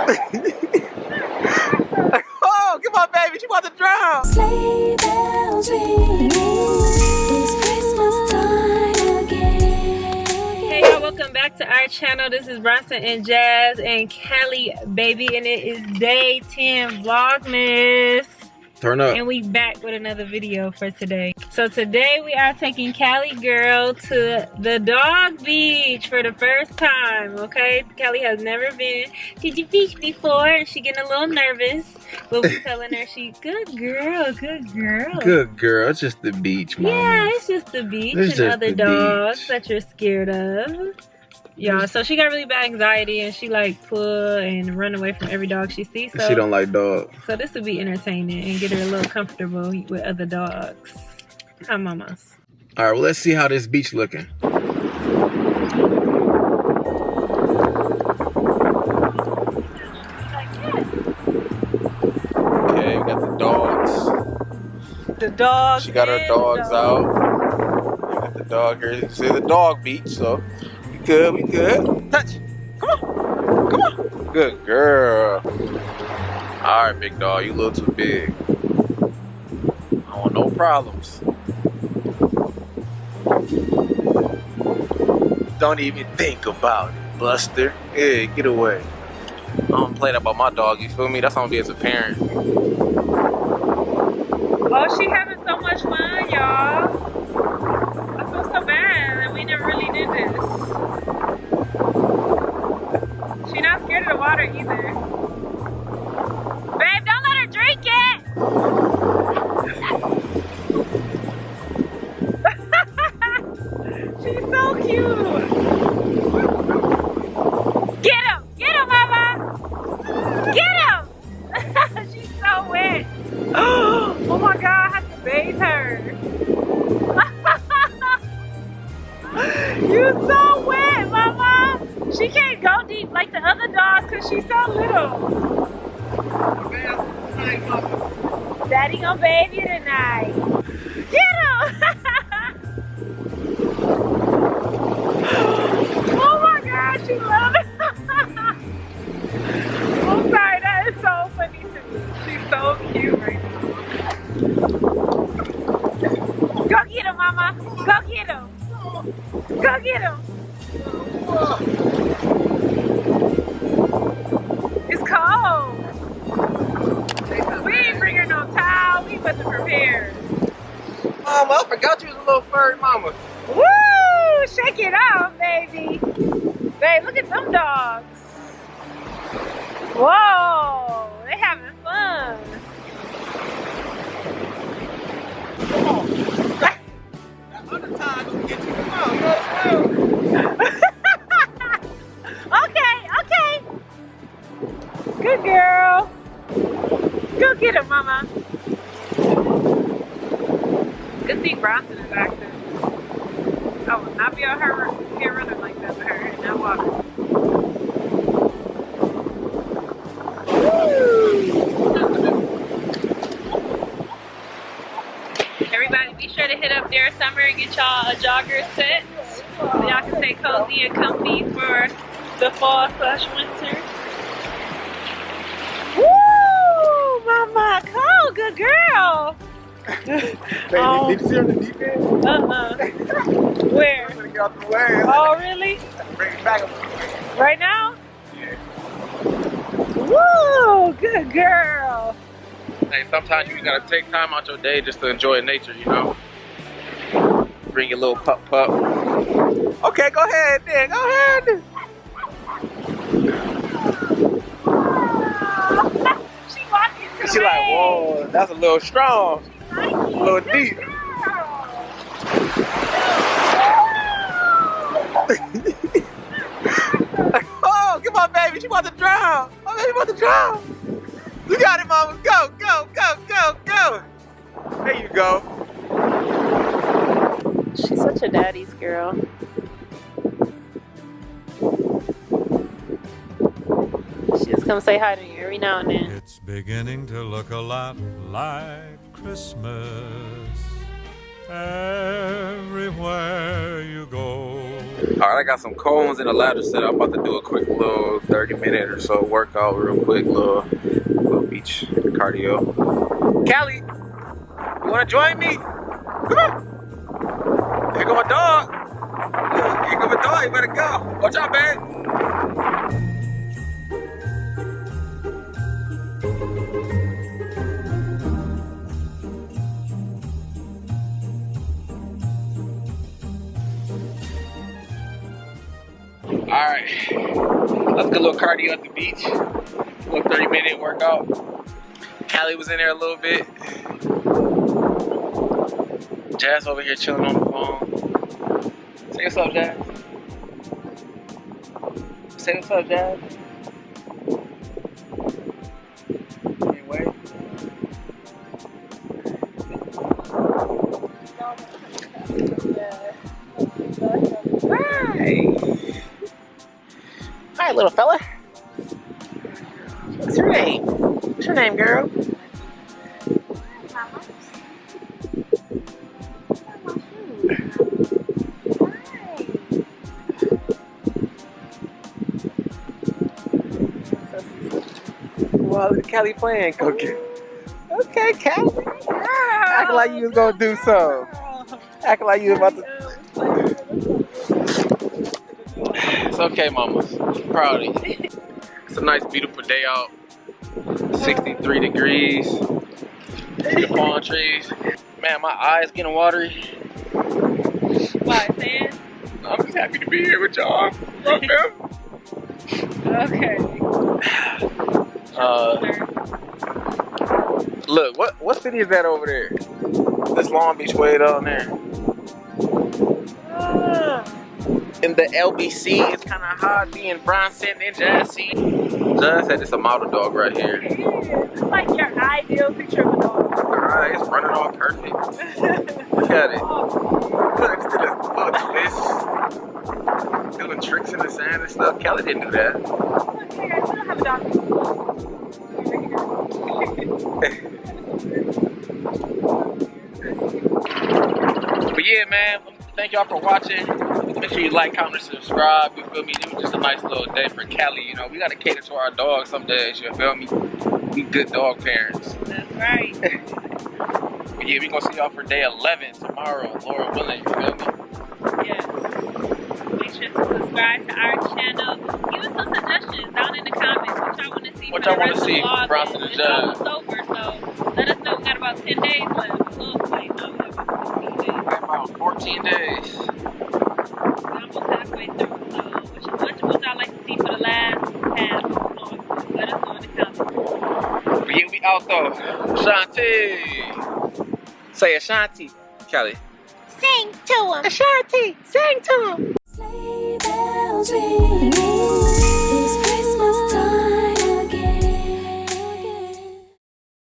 Oh, come on, baby. She wants to drown. Sleigh bells ring. It's Christmas time again. Hey y'all, welcome back to our channel. This is Bronson and Jazz and Callie, baby, and it is day 10 Vlogmas. Turn up. And we back with another video for today. So today we are taking Callie girl to the dog beach for the first time, okay? Callie has never been to the beach before and she getting a little nervous. But we're telling her she good girl, good girl. Good girl. It's just the beach, mama. Yeah, it's just the beach It's and just other the dogs beach. that you're scared of. Y'all, so she got really bad anxiety and she like pull and run away from every dog she sees. So She don't like dogs. So this would be entertaining and get her a little comfortable with other dogs. Hi, mamas. All right, well, let's see how this beach looking. Okay, we got the dogs. The dogs. She got her dogs out. We got the dog here. You see the dog beach, so we good, we good. Touch. Come on. Come on. Good girl. All right, big dog, you a little too big. I want no problems. Don't even think about it, Buster. Yeah, get away. I don't play that about my dog, you feel me? That's on me as a parent. Oh, she having so much fun, y'all. I feel so bad that we never really did this. She's not scared of the water either. Babe, don't let her drink it! She's so cute! Get him! Get him, mama! Get him! She's so wet! Oh my god, I have to bathe her! You're so wet, mama! She can't go deep like the other dogs because she's so little. Daddy gonna bathe you tonight. Get him! Oh my god, she loves it. I'm sorry, that is so funny to me. She's so cute right now. Go get him, mama. Go get him. Go get him. It's cold. We didn't bring her no towel. We wasn't prepared. Mama, I forgot you was a little furry mama. Woo! Shake it off, baby. Babe, look at them dogs. Whoa! They having fun. Come on. That other time gonna get you. Come on, go. Okay. Good girl. Go get him, mama. Good thing Bronson is active. I will not be out here running like that with her in that water. Everybody be sure to hit up Dare Summer and get y'all a jogger set so y'all can stay cozy and comfy for the fall/winter. Woo! Mama, cool, good girl. Baby, did you see her in the deep end? Where? I'm gonna get out the way. Oh, really? Bring it back. Right now? Yeah. Woo! Good girl. Hey, sometimes you gotta take time out your day just to enjoy nature, you know? Bring your little pup. Okay, go ahead then, go ahead. She walking through She like, whoa, that's a little strong. A little deep. Oh, come on, baby. She wants to drown. Oh, baby wants to drown. You got it, mama. Go, go, go, go, go. There you go. She's such a daddy's girl. She just comes say hi to you every now and then. It's beginning to look a lot like Christmas everywhere you go. Alright, I got some cones and a ladder set up. I'm about to do a quick little 30-minute or so workout, real quick, little beach cardio. Callie, you wanna join me? Come on. Here go my dog. Here go my dog, you better go. Watch out, babe. Alright, let's get a little cardio at the beach. A little 30-minute workout. Callie was in there a little bit. Jazz over here chilling on the phone. Say what's up, Jazz. Say what's up, Jazz. Anyway. Hi. Hi, little fella. What's your name? What's your name, girl? Wow, look at Callie playing. Okay, Callie. Act like you was gonna do so. Act like you was about to. It's okay, mamas. I'm proud of you. It's a nice, beautiful day out. 63 degrees. The palm trees. Man, my eyes getting watery. Why, man? I'm just happy to be here with y'all. Okay. Look, what city is that over there? This Long Beach way down there. In the LBC, it's kind of hard being Bronson and Jazzy. Jazz said it's a model dog right here. It's like your ideal picture of a dog. Alright, it's running all perfect. Look at it. Look, it's doing a little twist. Doing tricks in the sand and stuff. Callie didn't do that. Look here, I still have a dog. But yeah, man, thank y'all for watching. Make sure you like, comment, and subscribe. You feel me? It was just a nice little day for Callie. You know, we gotta cater to our dogs some days. You feel me? We good dog parents. That's right. But yeah, we gonna see y'all for day 11 tomorrow, Lord willing. You feel me? Yes. Make sure to subscribe to our channel. Give us some suggestions down in the comments. What y'all want to see? What y'all want to see? Bronson and It's Jazz. almost over, so let us know. We got about 10 days left. Look, like, no, we have about 14 days. About 14 days. We're almost halfway through. So, what y'all like to see for the last half? Let us know in the comments. But yeah, we out though. Shanti. Say Ashanti, Callie. Sing to him. Ashanti, sing to him. Sleigh bells ringing.